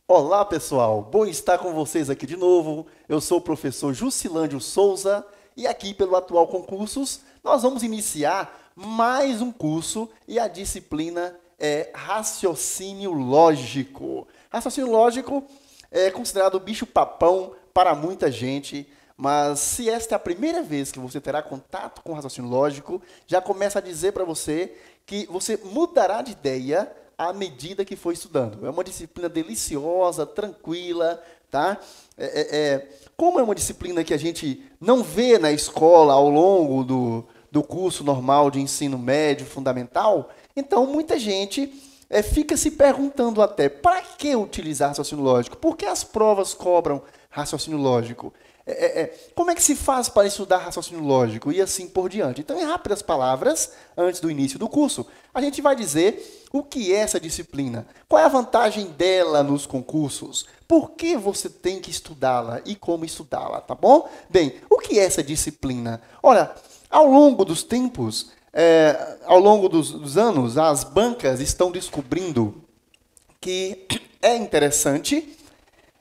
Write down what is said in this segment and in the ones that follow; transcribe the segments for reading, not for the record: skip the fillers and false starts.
Olá, pessoal. Bom estar com vocês aqui de novo. Eu sou o professor Jusilândio Souza e aqui pelo Atual Concursos nós vamos iniciar mais um curso e a disciplina é Raciocínio Lógico. Raciocínio Lógico é considerado o bicho-papão para muita gente, mas se esta é a primeira vez que você terá contato com raciocínio lógico, já começa a dizer para você que você mudará de ideia à medida que for estudando. É uma disciplina deliciosa, tranquila, tá? Como é uma disciplina que a gente não vê na escola ao longo do curso normal de ensino médio, fundamental, então muita gente fica se perguntando até, para que utilizar raciocínio lógico? Por que as provas cobram raciocínio lógico? Como é que se faz para estudar raciocínio lógico? E assim por diante. Então, em rápidas palavras, antes do início do curso, a gente vai dizer o que é essa disciplina, qual é a vantagem dela nos concursos, por que você tem que estudá-la e como estudá-la, tá bom? Bem, o que é essa disciplina? Olha, ao longo dos tempos, ao longo dos anos, as bancas estão descobrindo que é interessante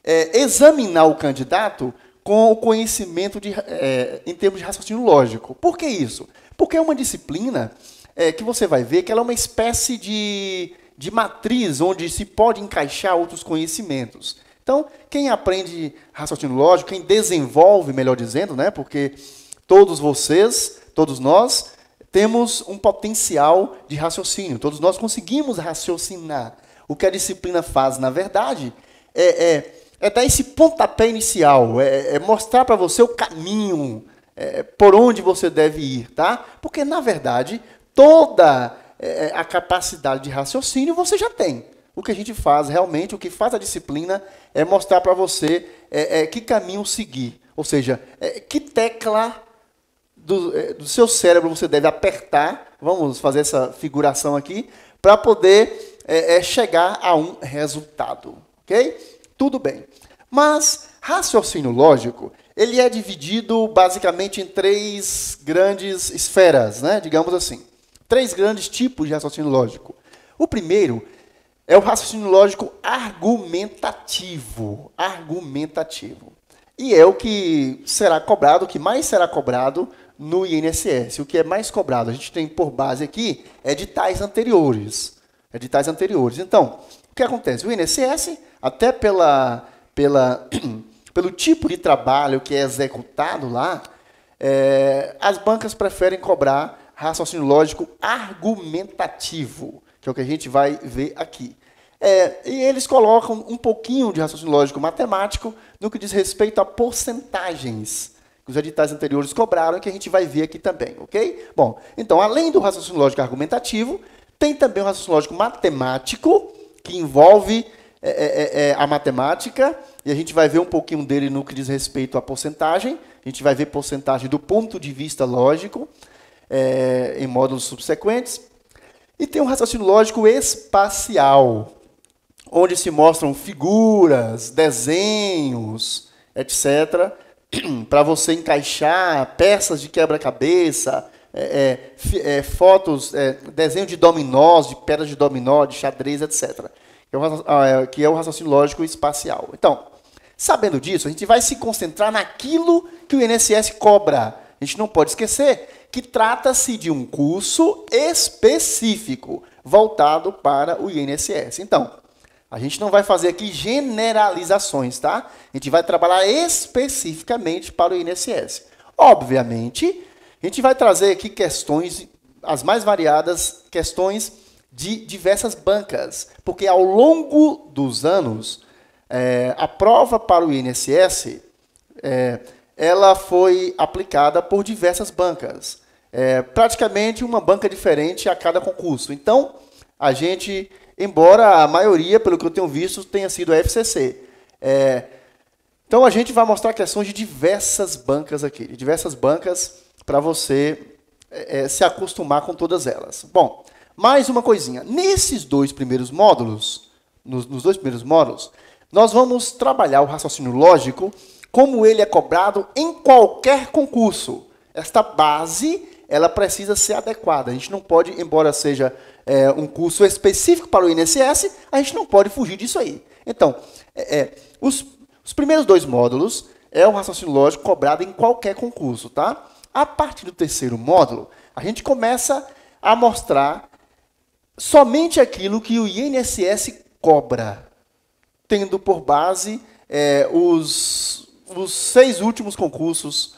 examinar o candidato com o conhecimento em termos de raciocínio lógico. Por que isso? Porque é uma disciplina que você vai ver que ela é uma espécie de matriz onde se pode encaixar outros conhecimentos. Então, quem aprende raciocínio lógico, quem desenvolve, melhor dizendo, né, porque todos vocês, todos nós, temos um potencial de raciocínio, todos nós conseguimos raciocinar. O que a disciplina faz, na verdade, é dar esse pontapé inicial, mostrar para você o caminho por onde você deve ir, tá? Porque, na verdade, toda a capacidade de raciocínio você já tem. O que a gente faz realmente, o que faz a disciplina é mostrar para você que caminho seguir. Ou seja, que tecla do seu cérebro você deve apertar, vamos fazer essa figuração aqui, para poder chegar a um resultado. Ok? Tudo bem. Mas raciocínio lógico, ele é dividido basicamente em três grandes esferas, né? Digamos assim. Três grandes tipos de raciocínio lógico. O primeiro é o raciocínio lógico argumentativo. Argumentativo. E é o que será cobrado, o que mais será cobrado no INSS. O que é mais cobrado, a gente tem por base aqui, editais anteriores. Editais anteriores. Então, o que acontece? O INSS, até pelo tipo de trabalho que é executado lá, as bancas preferem cobrar raciocínio lógico argumentativo, que é o que a gente vai ver aqui. E eles colocam um pouquinho de raciocínio lógico matemático no que diz respeito a porcentagens que os editais anteriores cobraram, que a gente vai ver aqui também, ok? Bom, então, além do raciocínio lógico argumentativo, tem também o raciocínio lógico matemático, que envolve a matemática, e a gente vai ver um pouquinho dele no que diz respeito à porcentagem. A gente vai ver porcentagem do ponto de vista lógico, em módulos subsequentes. E tem um raciocínio lógico espacial, onde se mostram figuras, desenhos, etc., para você encaixar peças de quebra-cabeça, fotos, desenho de dominós, de pedras de dominó, de xadrez, etc., que é o raciocínio lógico espacial. Então, sabendo disso, a gente vai se concentrar naquilo que o INSS cobra. A gente não pode esquecer que trata-se de um curso específico, voltado para o INSS. Então, a gente não vai fazer aqui generalizações, tá? A gente vai trabalhar especificamente para o INSS. Obviamente, a gente vai trazer aqui questões, as mais variadas questões de diversas bancas, porque ao longo dos anos, a prova para o INSS, ela foi aplicada por diversas bancas, praticamente uma banca diferente a cada concurso. Então, a gente, embora a maioria, pelo que eu tenho visto, tenha sido a FCC, então a gente vai mostrar questões de diversas bancas aqui, de diversas bancas, para você se acostumar com todas elas. Bom, mais uma coisinha. Nesses dois primeiros módulos, nos dois primeiros módulos, nós vamos trabalhar o raciocínio lógico como ele é cobrado em qualquer concurso. Esta base, ela precisa ser adequada. A gente não pode, embora seja um curso específico para o INSS, a gente não pode fugir disso aí. Então, os primeiros 2 módulos é o raciocínio lógico cobrado em qualquer concurso, tá? A partir do 3º módulo, a gente começa a mostrar somente aquilo que o INSS cobra, tendo por base os 6 últimos concursos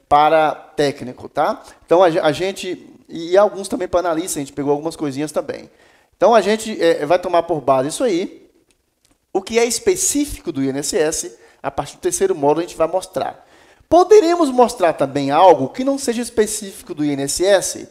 para técnico, tá? Então, a gente, e alguns também para analista, a gente pegou algumas coisinhas também. Então, a gente vai tomar por base isso aí. O que é específico do INSS, a partir do 3º módulo, a gente vai mostrar. Poderemos mostrar também algo que não seja específico do INSS,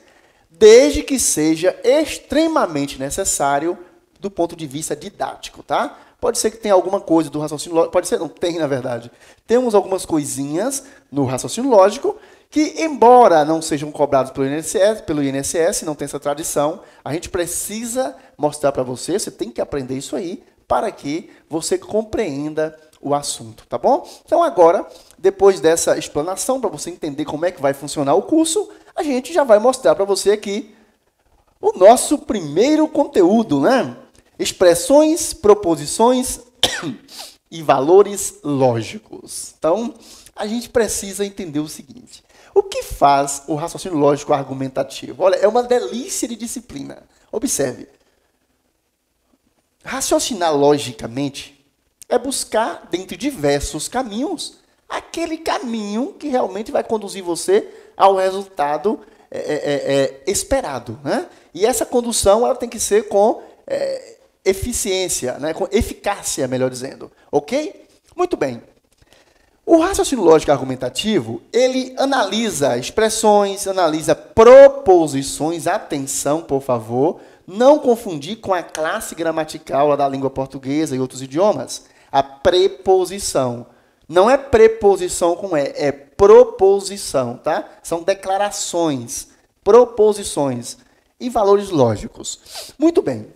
desde que seja extremamente necessário do ponto de vista didático, tá? Pode ser que tenha alguma coisa do raciocínio lógico, pode ser, não tem, na verdade. Temos algumas coisinhas no raciocínio lógico que, embora não sejam cobrados pelo INSS, não tem essa tradição, a gente precisa mostrar para você, você tem que aprender isso aí, para que você compreenda o assunto, tá bom? Então agora, depois dessa explanação, para você entender como é que vai funcionar o curso, a gente já vai mostrar para você aqui o nosso primeiro conteúdo, né? Expressões, proposições e valores lógicos. Então, a gente precisa entender o seguinte. O que faz o raciocínio lógico argumentativo? Olha, é uma delícia de disciplina. Observe. Raciocinar logicamente é buscar, dentre diversos caminhos, aquele caminho que realmente vai conduzir você ao resultado esperado, né? E essa condução ela tem que ser com eficiência, né? Com eficácia, melhor dizendo. Ok? Muito bem. O raciocínio lógico argumentativo, ele analisa expressões, analisa proposições. Atenção, por favor, não confundir com a classe gramatical lá da língua portuguesa e outros idiomas. A preposição. Não é preposição com E, é proposição, tá? São declarações, proposições e valores lógicos. Muito bem.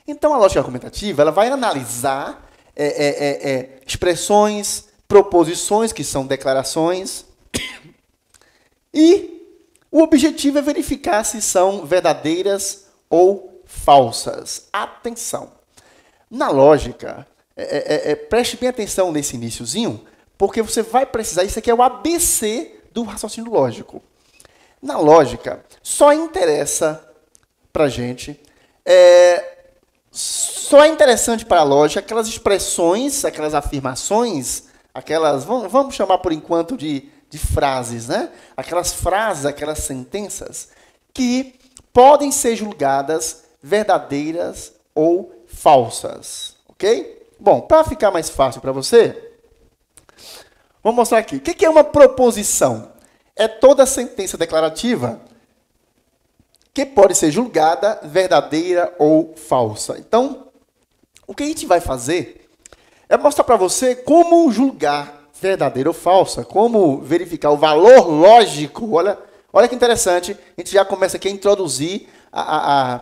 Então, a lógica argumentativa ela vai analisar expressões, proposições, que são declarações, e o objetivo é verificar se são verdadeiras ou falsas. Atenção! Na lógica, preste bem atenção nesse iniciozinho, porque você vai precisar, isso aqui é o ABC do raciocínio lógico. Na lógica, só interessa para a gente, só é interessante para a lógica aquelas expressões, aquelas afirmações, aquelas, vamos chamar por enquanto de frases, né? Aquelas frases, aquelas sentenças que podem ser julgadas verdadeiras ou falsas, ok? Bom, para ficar mais fácil para você, vou mostrar aqui. O que é uma proposição? É toda sentença declarativa que pode ser julgada verdadeira ou falsa. Então, o que a gente vai fazer é mostrar para você como julgar verdadeira ou falsa, como verificar o valor lógico. Olha que interessante, a gente já começa aqui a introduzir a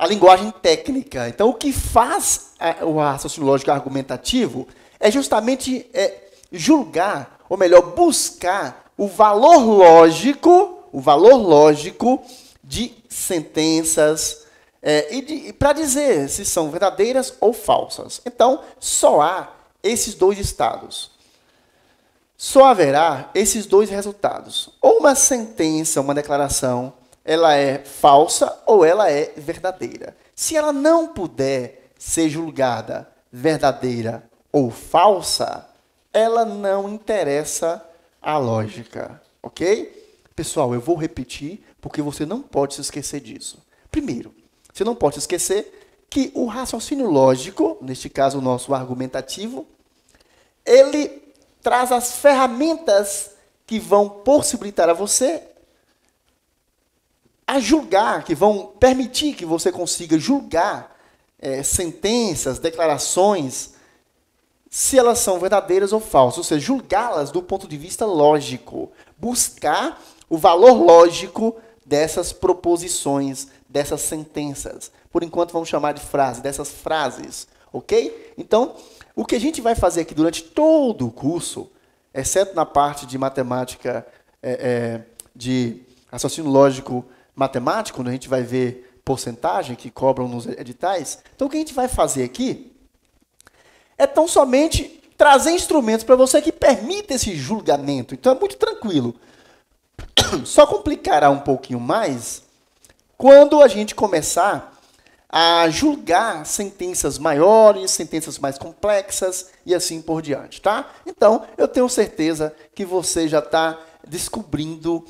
linguagem técnica. Então, o que faz o raciocínio lógico argumentativo é justamente julgar, ou melhor, buscar o valor lógico de sentenças para dizer se são verdadeiras ou falsas. Então, só há esses 2 estados. Só haverá esses 2 resultados. Ou uma sentença, uma declaração, ela é falsa ou ela é verdadeira. Se ela não puder ser julgada verdadeira ou falsa, ela não interessa à lógica, ok? Pessoal, eu vou repetir porque você não pode se esquecer disso. Primeiro, você não pode esquecer que o raciocínio lógico, neste caso o nosso argumentativo, ele traz as ferramentas que vão possibilitar a você a julgar, que vão permitir que você consiga julgar sentenças, declarações, se elas são verdadeiras ou falsas, ou seja, julgá-las do ponto de vista lógico, buscar o valor lógico dessas proposições, dessas sentenças. Por enquanto vamos chamar de frase, dessas frases, ok? Então, o que a gente vai fazer aqui durante todo o curso, exceto na parte de matemática, de raciocínio lógico matemático, quando a gente vai ver porcentagem que cobram nos editais. Então, o que a gente vai fazer aqui é tão somente trazer instrumentos para você que permitem esse julgamento. Então, é muito tranquilo. Só complicará um pouquinho mais quando a gente começar a julgar sentenças maiores, sentenças mais complexas e assim por diante, tá? Então, eu tenho certeza que você já está descobrindo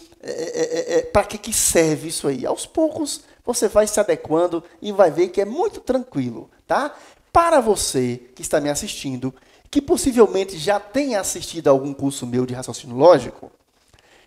para que serve isso aí. Aos poucos, você vai se adequando e vai ver que é muito tranquilo, tá? Para você que está me assistindo, que possivelmente já tenha assistido a algum curso meu de raciocínio lógico,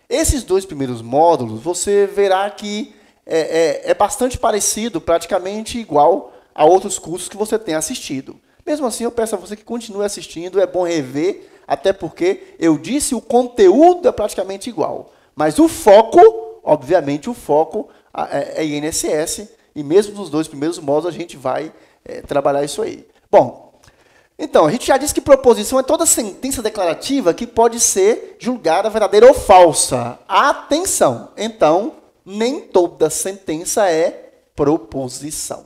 esses 2 primeiros módulos, você verá que é bastante parecido, praticamente igual a outros cursos que você tem assistido. Mesmo assim, eu peço a você que continue assistindo, é bom rever, até porque eu disse o conteúdo é praticamente igual. Mas o foco, obviamente, o foco é INSS, e mesmo nos 2 primeiros módulos a gente vai trabalhar isso aí. Bom, então, a gente já disse que proposição é toda sentença declarativa que pode ser julgada verdadeira ou falsa. Atenção! Então, nem toda sentença é proposição.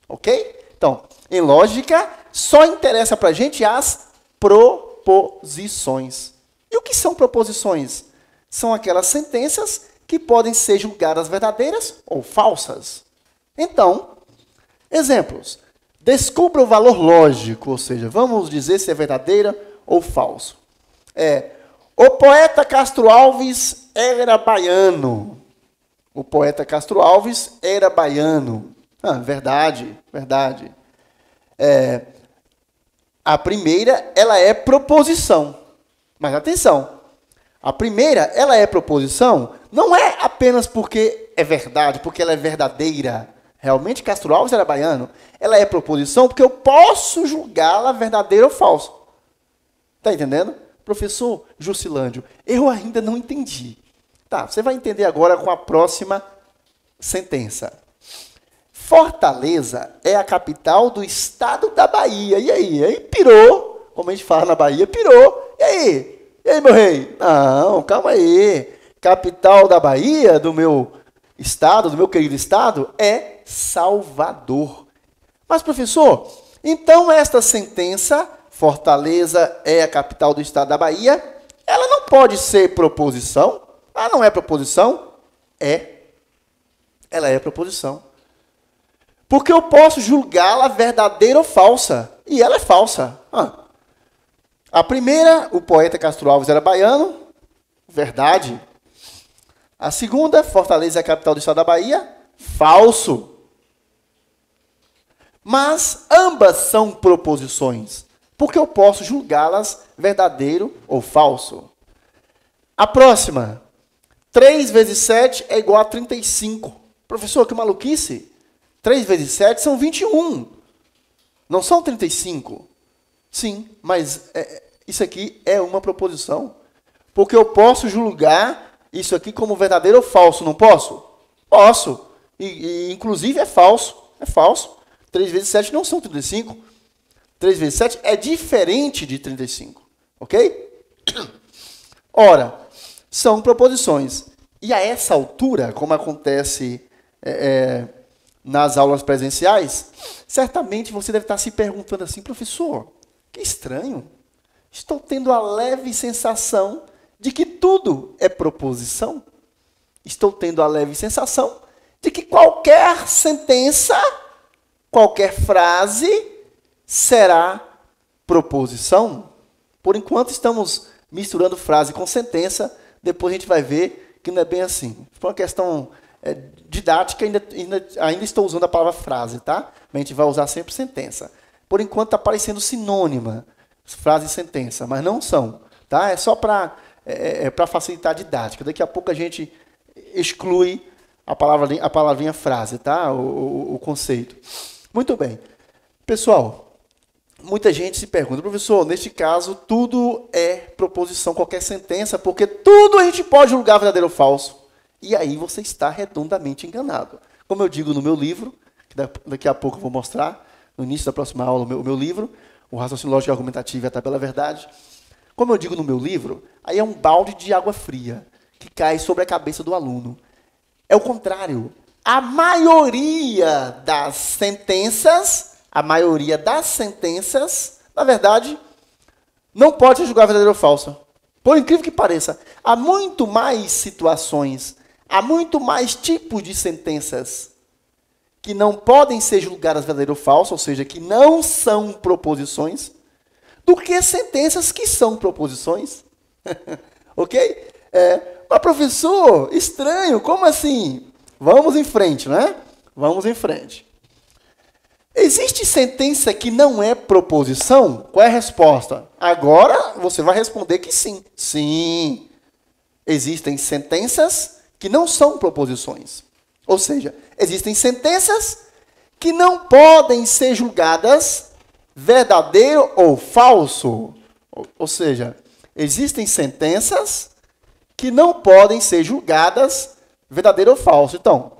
Ok? Então, em lógica, só interessa para a gente as proposições. E o que são proposições? São aquelas sentenças que podem ser julgadas verdadeiras ou falsas. Então, exemplos. Descubra o valor lógico, ou seja, vamos dizer se é verdadeira ou falso. O poeta Castro Alves era baiano. O poeta Castro Alves era baiano. Verdade, verdade. A primeira, ela é proposição. Mas atenção, a primeira, ela é proposição, não é apenas porque é verdade, porque ela é verdadeira. Realmente Castro Alves era baiano. Ela é proposição porque eu posso julgá-la verdadeira ou falsa. Está entendendo? Professor Juscelândio, eu ainda não entendi. Tá, você vai entender agora com a próxima sentença. Fortaleza é a capital do estado da Bahia. E aí? Aí pirou, como a gente fala na Bahia, pirou. E aí? E aí, meu rei? Não, calma aí. Capital da Bahia, do meu estado, do meu querido estado, é Salvador. Mas, professor, então esta sentença, Fortaleza é a capital do estado da Bahia, ela não pode ser proposição? Ah, não é proposição? Ela é proposição. Porque eu posso julgá-la verdadeira ou falsa. E ela é falsa. A primeira, o poeta Castro Alves era baiano. Verdade. A segunda, Fortaleza é a capital do estado da Bahia. Falso. Mas ambas são proposições. Porque eu posso julgá-las verdadeiro ou falso. A próxima. 3 vezes 7 é igual a 35. Professor, que maluquice. 3 vezes 7 são 21. Não são 35. Sim, mas isso aqui é uma proposição. Porque eu posso julgar isso aqui como verdadeiro ou falso, não posso? Posso. E inclusive é falso. É falso. 3 vezes 7 não são 35. 3 vezes 7 é diferente de 35. Ok? Ora, são proposições. E a essa altura, como acontece nas aulas presenciais, certamente você deve estar se perguntando assim, professor, que estranho. Estou tendo a leve sensação de que tudo é proposição. Estou tendo a leve sensação de que qualquer sentença, qualquer frase será proposição. Por enquanto estamos misturando frase com sentença, depois a gente vai ver que não é bem assim. Por uma questão didática, ainda estou usando a palavra frase, tá? Mas a gente vai usar sempre sentença. Por enquanto está parecendo sinônima, frase e sentença, mas não são. Tá? É só para facilitar a didática. Daqui a pouco a gente exclui a palavrinha frase, tá? O conceito. Muito bem. Pessoal, muita gente se pergunta, professor, neste caso, tudo é proposição, qualquer sentença, porque tudo a gente pode julgar verdadeiro ou falso. E aí você está redondamente enganado. Como eu digo no meu livro, que daqui a pouco eu vou mostrar, no início da próxima aula, o meu livro, O Raciocínio Lógico e Argumentativo e a Tabela Verdade. Como eu digo no meu livro, aí é um balde de água fria que cai sobre a cabeça do aluno. É o contrário. a maioria das sentenças, na verdade, não pode ser julgada verdadeira ou falsa. Por incrível que pareça, há muito mais situações, há muito mais tipos de sentenças que não podem ser julgadas verdadeira ou falsa, ou seja, que não são proposições, do que sentenças que são proposições. Ok? Mas professor, estranho, como assim? Vamos em frente, né? Vamos em frente. Existe sentença que não é proposição? Qual é a resposta? Agora você vai responder que sim. Sim. Existem sentenças que não são proposições. Ou seja, existem sentenças que não podem ser julgadas verdadeiro ou falso. Ou seja, existem sentenças que não podem ser julgadas verdadeiro ou falso. Então,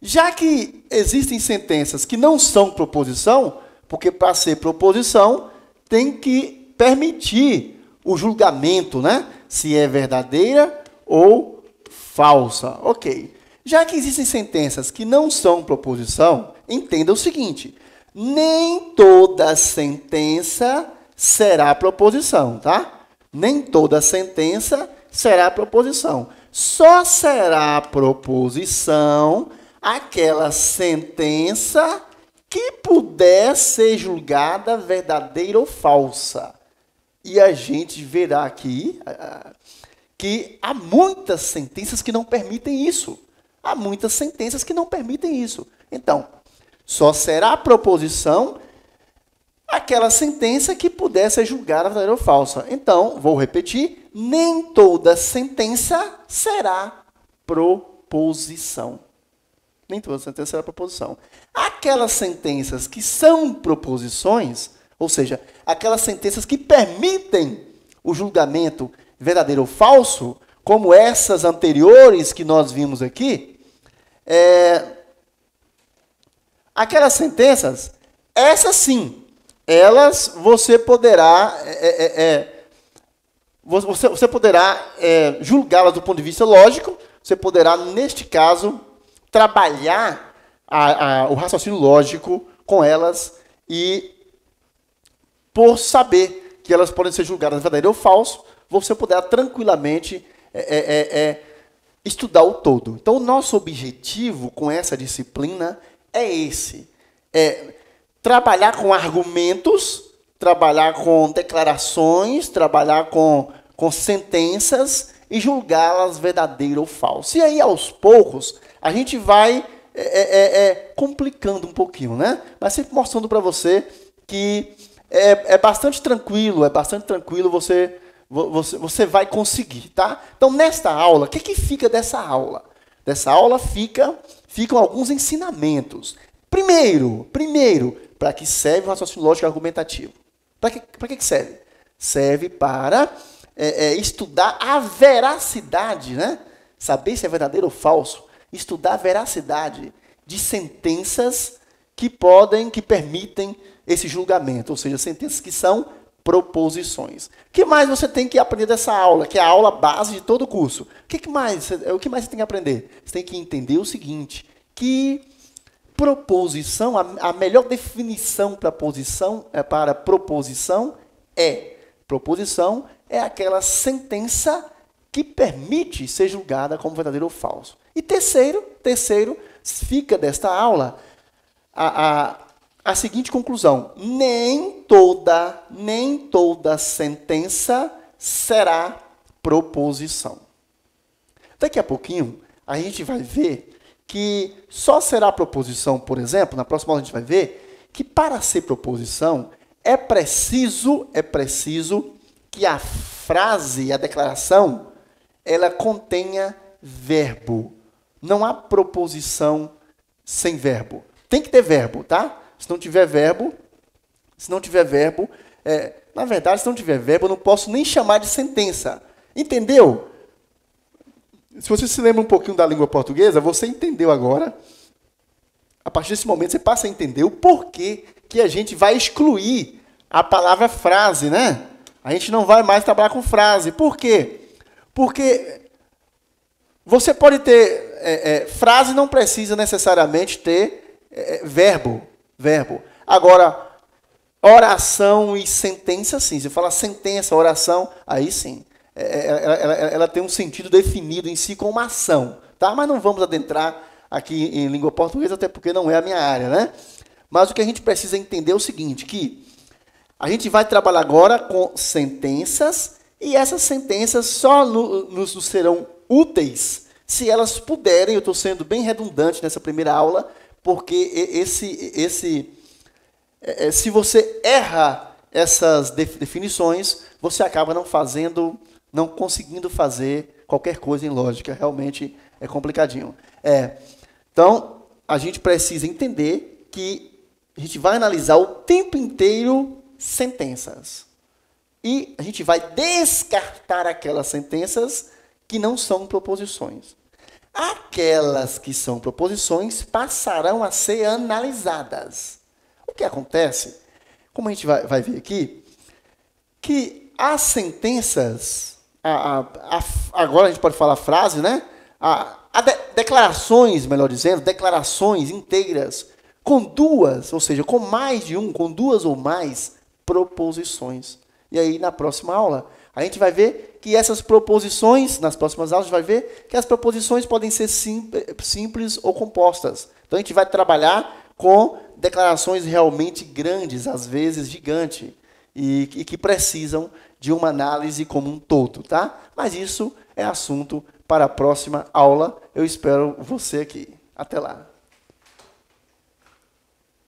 já que existem sentenças que não são proposição, porque para ser proposição tem que permitir o julgamento, né? Se é verdadeira ou falsa. Ok. Já que existem sentenças que não são proposição, entenda o seguinte: nem toda sentença será proposição, tá? Nem toda sentença será proposição. Só será proposição aquela sentença que puder ser julgada verdadeira ou falsa. E a gente verá aqui que há muitas sentenças que não permitem isso. Há muitas sentenças que não permitem isso. Então, só será proposição aquela sentença que puder ser julgada verdadeira ou falsa. Então, vou repetir, nem toda sentença será proposição. Nem toda sentença será proposição. Aquelas sentenças que são proposições, ou seja, aquelas sentenças que permitem o julgamento verdadeiro ou falso, como essas anteriores que nós vimos aqui, aquelas sentenças, essas sim, elas você poderá julgá-las do ponto de vista lógico, você poderá, neste caso, trabalhar o raciocínio lógico com elas e, por saber que elas podem ser julgadas verdadeiro ou falso, você poderá tranquilamente estudar o todo. Então, o nosso objetivo com essa disciplina é esse. Trabalhar com argumentos, trabalhar com declarações, trabalhar com sentenças e julgá-las verdadeira ou falsa. E aí, aos poucos, a gente vai complicando um pouquinho, né? Mas sempre mostrando para você que é bastante tranquilo, você vai conseguir, tá? Então, nesta aula, o que fica dessa aula? Dessa aula ficam alguns ensinamentos. Primeiro, para que serve o raciocínio lógico argumentativo? Para que serve? Serve para estudar a veracidade, né? Saber se é verdadeiro ou falso. Estudar a veracidade de sentenças que permitem esse julgamento, ou seja, sentenças que são proposições. O que mais você tem que aprender dessa aula, que é a aula base de todo o curso? O que mais você tem que aprender? Você tem que entender o seguinte, que proposição, a melhor definição para proposição é aquela sentença que permite ser julgada como verdadeiro ou falso. E terceiro, fica desta aula a seguinte conclusão: nem toda sentença será proposição. Daqui a pouquinho, a gente vai ver que só será proposição, por exemplo, na próxima aula a gente vai ver que para ser proposição é preciso que a frase, a declaração, ela contenha verbo. Não há proposição sem verbo. Tem que ter verbo, tá? Se não tiver verbo, na verdade, se não tiver verbo, eu não posso nem chamar de sentença. Entendeu? Se você se lembra um pouquinho da língua portuguesa, você entendeu agora. A partir desse momento, você passa a entender o porquê que a gente vai excluir a palavra frase, né? A gente não vai mais trabalhar com frase. Por quê? Porque você pode ter frase não precisa necessariamente ter verbo. Agora, oração e sentença, sim. Se fala sentença, oração, aí sim. Ela tem um sentido definido em si como uma ação. Tá? Mas não vamos adentrar aqui em língua portuguesa, até porque não é a minha área, né? Mas o que a gente precisa entender é o seguinte, que a gente vai trabalhar agora com sentenças, e essas sentenças só nos serão úteis se elas puderem, eu estou sendo bem redundante nessa primeira aula, porque se você erra essas definições, você acaba não conseguindo fazer qualquer coisa em lógica. Realmente é complicadinho. Então, a gente precisa entender que a gente vai analisar o tempo inteiro sentenças. E a gente vai descartar aquelas sentenças que não são proposições. Aquelas que são proposições passarão a ser analisadas. O que acontece, como a gente vai ver aqui, que as sentenças, agora a gente pode falar frase, né? Declarações, melhor dizendo, declarações inteiras, com duas, ou seja, com mais de com duas ou mais proposições. E aí, na próxima aula, a gente vai ver que essas proposições, nas próximas aulas, a gente vai ver que as proposições podem ser simples ou compostas. Então, a gente vai trabalhar com declarações realmente grandes, às vezes gigantes, e que precisam de uma análise como um todo, tá? Mas isso é assunto para a próxima aula. Eu espero você aqui. Até lá.